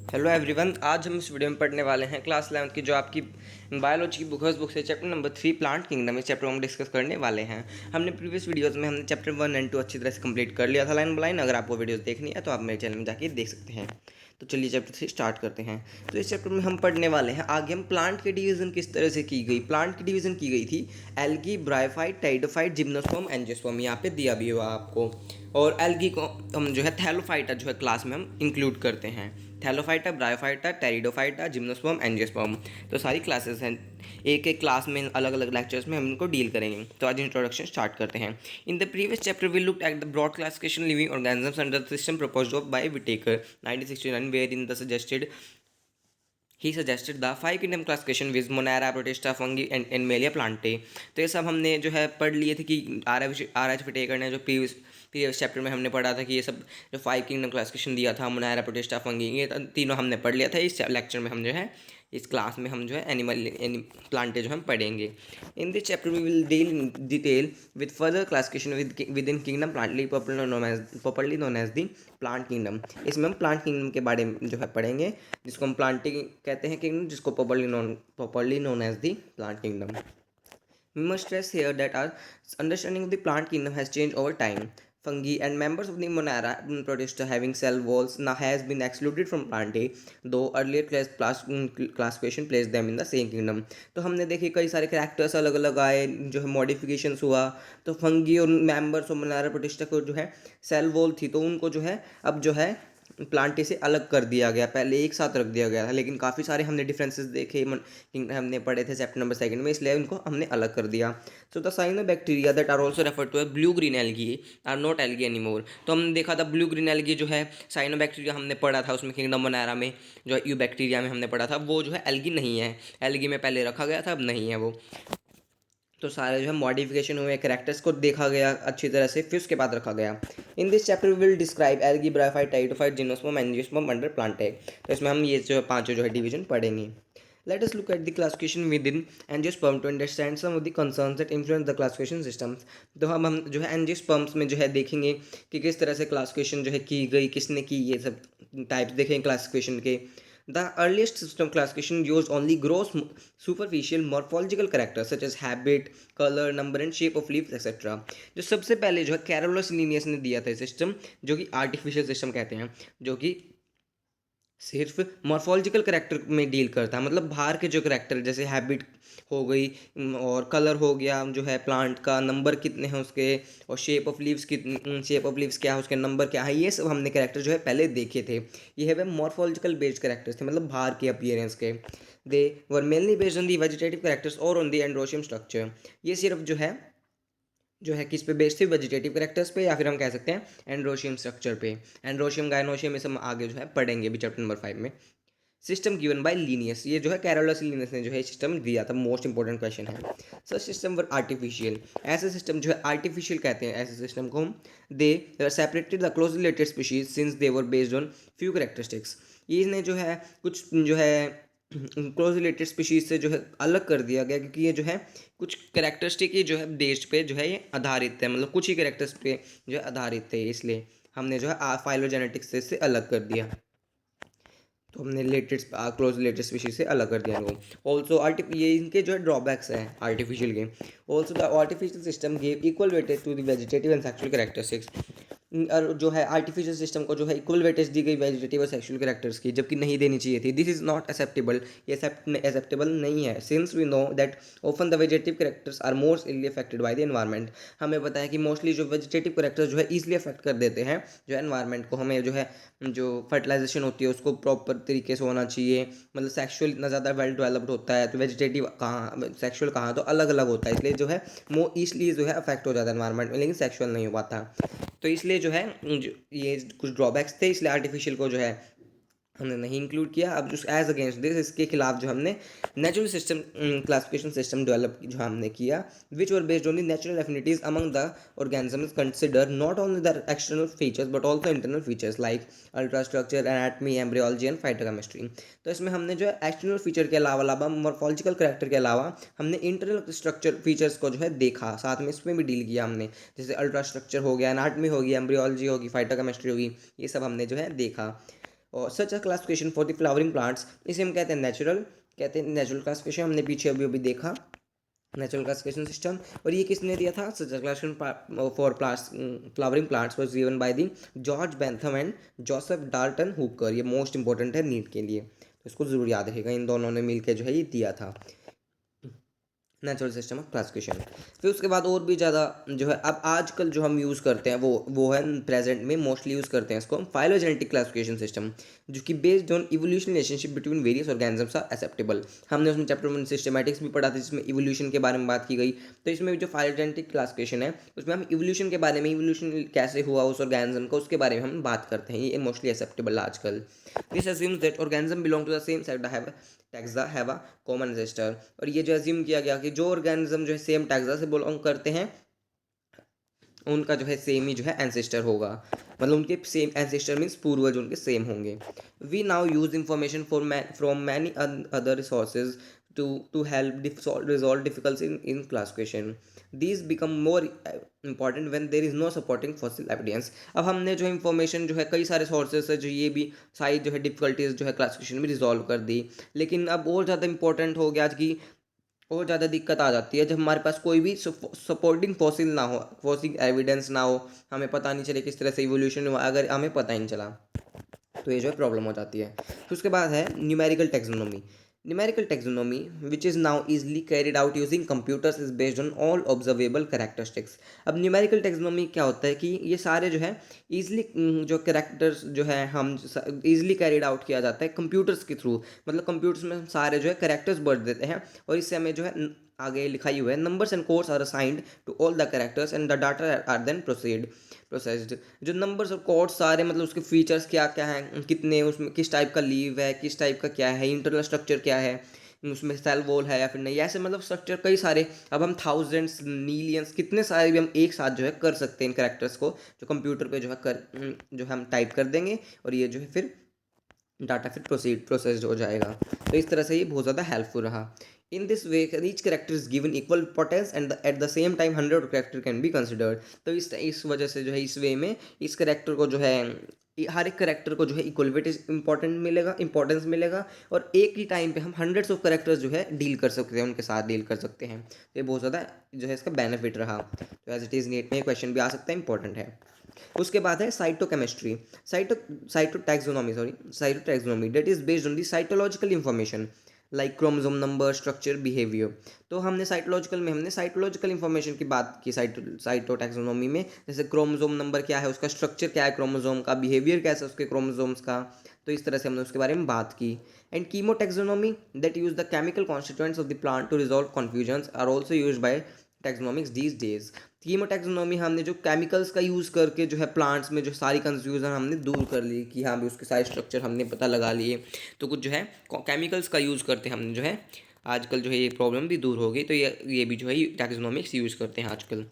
Hello everyone, आज हम इस वीडियो में पढ़ने वाले हैं क्लास 11 की जो आपकी बायोलॉजी की बुक है, उस बुक से चैप्टर नंबर 3 प्लांट किंगडम। इस चैप्टर को हम डिस्कस करने वाले हैं। हमने प्रीवियस वीडियोस में हमने चैप्टर 1 एंड 2 अच्छी तरह से कंप्लीट कर लिया था लाइन बाय लाइन। अगर आपको वीडियोस देखनी है तो आप मेरे चैनल में जाके देख सकते हैं। तो चलिए चैप्टर 3 स्टार्ट करते हैं। तो इस चैप्टर में हम पढ़ने वाले हैं आगे हम प्लांट की डिवीजन किस तरह से की गई। प्लांट की डिवीजन की गई थी algae, bryophyte, pteridophyte, gymnosperm, angiosperm. यहाँ पे दिया भी हुआ आपको। और एल्गी को हम जो है थैलोफाइटा जो है क्लास में हम इंक्लूड करते हैं। Thallophyta, bryophyta, pteridophyta, gymnosperm, angiosperm. तो सारी क्लासेस हैं। एक एक क्लास में अलग अलग लेक्चर्स में हम इनको डील करेंगे। तो आज इंट्रोडक्शन स्टार्ट करते हैं। In the previous chapter we looked at the broad classification living organisms under the system proposed by Whittaker 1969 where in the suggested he suggested the 5 kingdom classification viz Monera, Protista, Fungi and Animalia Plantae. तो ये सब हमने जो है पढ़ लिए थे कि आर एच विटेकर ने जो प्रीवियस चैप्टर में हमने पढ़ा था कि ये सब जो 5 किंगडम क्लासिफिकेशन दिया था, मोनेरा, प्रोटिस्टा, फंगी, ये तीनों हमने पढ़ लिया था। इस लेक्चर में हम जो है इस क्लास में हम जो है एनिमल प्लांटे जो हम पढ़ेंगे। In this chapter we will deal in detail with further classification within kingdom Plantae popularly known as the plant kingdom. इसमें हम प्लांट किंगडम के बारे में जो है पढ़ेंगे, जिसको हम प्लांटिंग कहते हैं किंगडम, जिसको popularly known as the plant kingdom. We must stress here that our understanding of the plant kingdom has changed over time. Fungi and members of the Monera protista having cell walls now has been excluded from Plantae, though earlier classification placed them in the same kingdom. तो हमने देखे कई सारे characters अलग अलग आए, जो है मॉडिफिकेशंस हुआ। तो फंगी और मेंबर्स ऑफ मोनेरा प्रोटिस्टा को जो है सेल वॉल थी, तो उनको जो है अब जो है प्लांटे से अलग कर दिया गया। पहले एक साथ रख दिया गया था, लेकिन काफ़ी सारे हमने डिफरेंसेस देखे, हमने पढ़े थे चैप्टर नंबर 2 में, इसलिए उनको हमने अलग कर दिया। So the cyanobacteria that are also refer to blue green algae are not algae anymore. तो हमने देखा था ब्लू ग्रीन एल्गी जो है साइनोबैक्टीरिया हमने पढ़ा था, उसमें किंगडम मोनेरा में जो यू बैक्टीरिया में हमने पढ़ा था, वो जो है एल्गी नहीं है। एल्गी में पहले रखा गया था, अब नहीं है वो। तो सारे जो है मॉडिफिकेशन हुए, कैरेक्टर्स को देखा गया अच्छी तरह से, फिर उसके बाद रखा गया। In this chapter we will describe algae, bryophyte, pteridophyte, gymnosperm, angiosperm under Plantae. तो इसमें हम ये जो पांचों जो है डिवीजन पढ़ेंगे। Let us look at the classification within angiosperm to understand some of the concerns that influence the classification systems. तो हम जो है angiosperms में जो है देखेंगे कि किस तरह से क्लासिफिकेशन जो है की गई, किसने की, ये सब टाइप्स देखेंगे क्लासिफिकेशन के। The earliest system classification used only gross superficial morphological characters such as habit, color, number and shape of leaves etc. जो सबसे पहले जो है कैरोलस लिनियस ने दिया था सिस्टम, जो कि आर्टिफिशियल सिस्टम कहते हैं, जो कि सिर्फ मॉर्फोलॉजिकल करेक्टर में डील करता है। मतलब बाहर के जो करेक्टर जैसे हैबिट हो गई, और कलर हो गया, जो है प्लांट का नंबर कितने हैं उसके, और शेप ऑफ लीव्स क्या है, उसके नंबर क्या है, ये सब हमने करेक्टर जो है पहले देखे थे। ये है वह मॉर्फोलॉजिकल बेस्ड करेक्टर्स थे, मतलब बाहर के अपीयरेंस के। They were mainly based on the vegetative characters और ऑन दी एंड्रोशियम स्ट्रक्चर। ये सिर्फ जो है किस पे बेस्ड थे, वेजिटेटिव करेक्टर्स पे, या फिर हम कह सकते हैं एंड्रोशियम स्ट्रक्चर पे। एंड्रोशियम, गायनोशियम, ये सब आगे जो है पढ़ेंगे भी चैप्टर नंबर 5 में। सिस्टम गिवन बाय लीनियस, ये जो है कैरोलस लीनियस ने जो है सिस्टम दिया था। मोस्ट इंपॉर्टेंट क्वेश्चन है। सच सिस्टम वर आर्टिफिशियल, ऐसे सिस्टम जो है आर्टिफिशियल कहते हैं ऐसे सिस्टम को हम। दे separated the closely related species since they were based on few characteristics. ये जो है कुछ जो है क्लोज रिलेटेड स्पीशीज से जो है अलग कर दिया गया, क्योंकि ये जो है कुछ कैरेक्टरिस्टिक ही जो है बेस्ड पे जो है ये आधारित है, मतलब कुछ ही कैरेक्टर्स पे जो है आधारित है, इसलिए हमने जो है फाइलोजेनेटिक्स से अलग कर दिया। तो हमने रिलेटेड क्लोज रिलेटेड स्पीशीज से अलग कर दिया इनको। ऑल्सो ये इनके जो है ड्रॉबैक्स हैं आर्टिफिशियल के। Also the artificial system gave equal weightage to the vegetative and sexual characteristics. और जो है आर्टिफिशियल सिस्टम को जो है इक्वल वेटेज दी गई वेजिटेटिव और सेक्सुअल कैरेक्टर्स की, जबकि नहीं देनी चाहिए थी। दिस इज नॉट एक्सेप्टेबल, ये एक्सेप्टेबल नहीं है। Since we know that often the vegetative characters are most easily affected by the environment. हमें पता है कि मोस्टली जो वेजिटेटिव कैरेक्टर्स जो है ईजिली अफेक्ट कर देते हैं जो एनवायरमेंट को। हमें जो है जो फर्टिलाइजेशन होती है उसको प्रॉपर तरीके से होना चाहिए। मतलब सेक्सुअल इतना ज़्यादा वेल डेवलप्ड होता है, तो वेजिटेटिव कहाँ, सेक्सुअल कहाँ, तो अलग अलग होता है, इसलिए जो है वो ईजिली जो है अफेक्ट हो जाता है एनवायरमेंट में, लेकिन सेक्सुअल नहीं हो पाता। तो इसलिए जो है ये कुछ ड्रॉबैक्स थे, इसलिए आर्टिफिशियल को जो है हमने नहीं इंक्लूड किया। अब जो एज अगेंस्ट दिस, इसके खिलाफ जो हमने natural system classification system develop जो हमने किया, which were based on the natural affinities among the organisms, consider not only the external features but also internal features like ultra structure, anatomy, embryology and phytochemistry. तो इसमें हमने जो है external feature के अलावा मॉर्फोलॉजिकल कैरेक्टर के अलावा हमने इंटरनल स्ट्रक्चर फीचर्स को जो है देखा, साथ में इसमें भी डील किया हमने। जैसे अल्ट्रा स्ट्रक्चर हो गया, एनाटमी होगी, एम्ब्रियोलॉजी होगी, फाइटोकेमिस्ट्री होगी, ये सब हमने जो है देखा। और such a classification for the flowering plants, इसे हम कहते हैं नेचुरल क्लासिफिकेशन। हमने पीछे अभी अभी देखा नेचुरल क्लासिफिकेशन सिस्टम। और ये किसने दिया था? Such a classification for plants flowering plants was given by the George Bentham and Joseph Dalton Hooker. ये मोस्ट इंपॉर्टेंट है नीट के लिए, तो इसको जरूर याद रखिएगा। इन दोनों ने मिलकर जो है ये दिया था नेचुरल सिस्टम ऑफ क्लासिफिकेशन। फिर उसके बाद और भी ज़्यादा जो है अब आजकल जो हम यूज़ करते हैं वो है प्रेजेंट में मोस्टली यूज़ करते हैं इसको हम फाइलोजेनेटिक क्लासिफिकेशन सिस्टम, जो कि based on evolution relationship between various organisms are acceptable. हमने उसमें चैप्टर 1 सिस्टमैटिक्स भी पढ़ा था जिसमें इवोल्यूशन के बारे में बात की गई। तो इसमें जो फाइलोजेनेटिक क्लासिफिकेशन है उसमें हम इवोल्यूशन के बारे में, इवोल्यूशन कैसे हुआ उस ऑर्गेनिज्म का, उसके बारे में हम बात करते हैं। ये मोस्टली एक्सेप्टेबल आजकल। This assumes that organism belong to the same taxa have a common ancestor. और ये जो अज्यूम किया गया कि जो ऑर्गेनिज्म जो है सेम टैक्सा से बिलोंग करते हैं उनका जो है सेम ही जो है एंसेस्टर होगा, मतलब उनके सेम एंसेस्टर मीन्स पूर्वज उनके सेम होंगे। We now use information from many other resources to help resolve difficulties in classification. These become more important when there is no supporting fossil evidence. अब हमने जो इंफॉर्मेशन जो है कई सारे सोर्सेज है जो ये भी सारी जो है डिफिकल्टीज जो है क्लासिफिकेशन में रिजॉल्व कर दी, लेकिन अब और ज़्यादा इंपॉर्टेंट हो गया आज की, और ज़्यादा दिक्कत आ जाती है जब हमारे पास कोई भी सपोर्टिंग फॉसिल ना हो, फॉसिल एविडेंस ना हो, हमें पता नहीं चले किस तरह से इवोल्यूशन हुआ, अगर हमें पता ही नहीं चला तो ये जो है प्रॉब्लम हो जाती है। फिर उसके बाद है numerical taxonomy. Numerical taxonomy, which is now easily carried out using computers, is based on all observable characteristics. अब न्यूमेरिकल टेक्सोनोमी क्या होता है कि ये सारे जो है ईजिली जो कैरेक्टर्स जो है हम ईजिली कैरिड आउट किया जाता है कंप्यूटर्स के थ्रू, मतलब कंप्यूटर्स में हम सारे जो है कैरेक्टर्स भर देते हैं और इससे हमें जो है आगे लिखा ही हुआ है numbers and codes are assigned to all the characters and the data are then processed. जो नंबर्स और कोड्स सारे मतलब उसके फीचर्स क्या क्या हैं, कितने उसमें किस टाइप का लीव है, किस टाइप का क्या है, इंटरनल स्ट्रक्चर क्या है, उसमें सेल वॉल है या फिर नहीं, ऐसे मतलब स्ट्रक्चर कई सारे। अब हम थाउजेंड्स मिलियंस कितने सारे भी हम एक साथ जो है कर सकते हैं इन करेक्टर्स को, जो कंप्यूटर पे जो है जो हम टाइप कर देंगे और ये जो है फिर डाटा फिर प्रोसेस्ड हो जाएगा। तो इस तरह से ये बहुत ज़्यादा हेल्पफुल रहा। In this way each character is given equal importance and at the same time 100 character can be considered। तो इस वजह से जो है इस वे में इस करेक्टर को जो है हर एक करेक्टर को जो है इक्वल वेट इंपॉर्टेंस मिलेगा और एक ही टाइम पे हम हंड्रेड्स ऑफ करेक्टर्स जो है डील कर सकते हैं, उनके साथ डील कर सकते हैं। तो ये बहुत ज़्यादा जो है इसका बेनिफिट रहा। तो एज इट इज़ नीट में क्वेश्चन भी आ सकता है, इंपॉर्टेंट है। उसके बाद है cytochemistry, cytotaxonomy that is based on the cytological information like chromosome number, structure, behaviour. तो हमने साइटोलॉजिकल इंफॉर्मेशन की बात की साइटोटैक्सोनॉमी में, जैसे क्रोमोसोम नंबर क्या है, उसका स्ट्रक्चर क्या है क्रोमोसोम का, बिहेवियर कैसा है उसके क्रोमोसोम्स का। तो इस तरह से हमने उसके बारे में बात की। And chemotaxonomy that use the chemical constituents of the plant to resolve confusions are also use by taxonomists these days. Chemotaxonomy हमने जो केमिकल्स का यूज़ करके जो है प्लांट्स में जो सारी कंफ्यूजन हमने दूर कर ली कि हाँ भी उसके सारे स्ट्रक्चर हमने पता लगा लिए, तो कुछ जो है केमिकल्स का यूज़ करते हमने जो है आजकल जो है ये प्रॉब्लम भी दूर हो गई। तो ये भी जो है टैक्सोनॉमिक्स यूज़ करते हैं आजकल।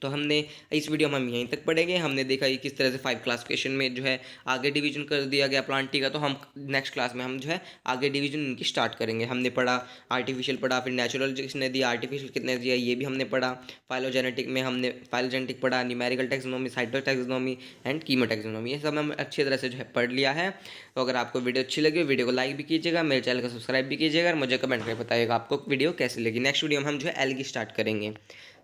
तो हमने इस वीडियो में हम यहीं तक पढ़ेंगे। हमने देखा कि किस तरह से 5 क्लासिफिकेशन में जो है आगे डिवीजन कर दिया गया प्लांटी का। तो हम नेक्स्ट क्लास में हम जो है आगे डिवीजन इनकी स्टार्ट करेंगे। हमने पढ़ा आर्टिफिशियल पढ़ा, फिर नेचुरल किसने दिया, आर्टिफिशियल कितने दिया, ये भी हमने पढ़ा। फाइलोजेनेटिक में हमने फाइलोजेनेटिक पढ़ा, न्यूमेरिकल टैक्सोनॉमी, साइटोटैक्सोनॉमी एंड कीमोटैक्सोनॉमी, ये सब हम अच्छी तरह से जो है पढ़ लिया है। तो अगर आपको वीडियो अच्छी लगी वीडियो को लाइक भी कीजिएगा, मेरे चैनल को सब्सक्राइब भी कीजिएगा और मुझे कमेंट करके बताइएगा आपको वीडियो कैसी लगी। नेक्स्ट वीडियो में हम जो है एल की स्टार्ट करेंगे।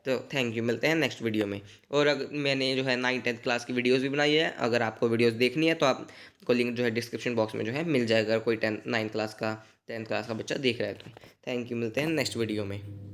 तो थैंक यू, मिलते हैं नेक्स्ट वीडियो में। और अगर मैंने जो है 9th-10th क्लास की वीडियोस भी बनाई है, अगर आपको वीडियोस देखनी है तो आपको लिंक जो है डिस्क्रिप्शन बॉक्स में जो है मिल जाएगा, अगर कोई 9th क्लास का 10th क्लास का बच्चा देख रहा है तो। थैंक यू, मिलते हैं नेक्स्ट वीडियो में।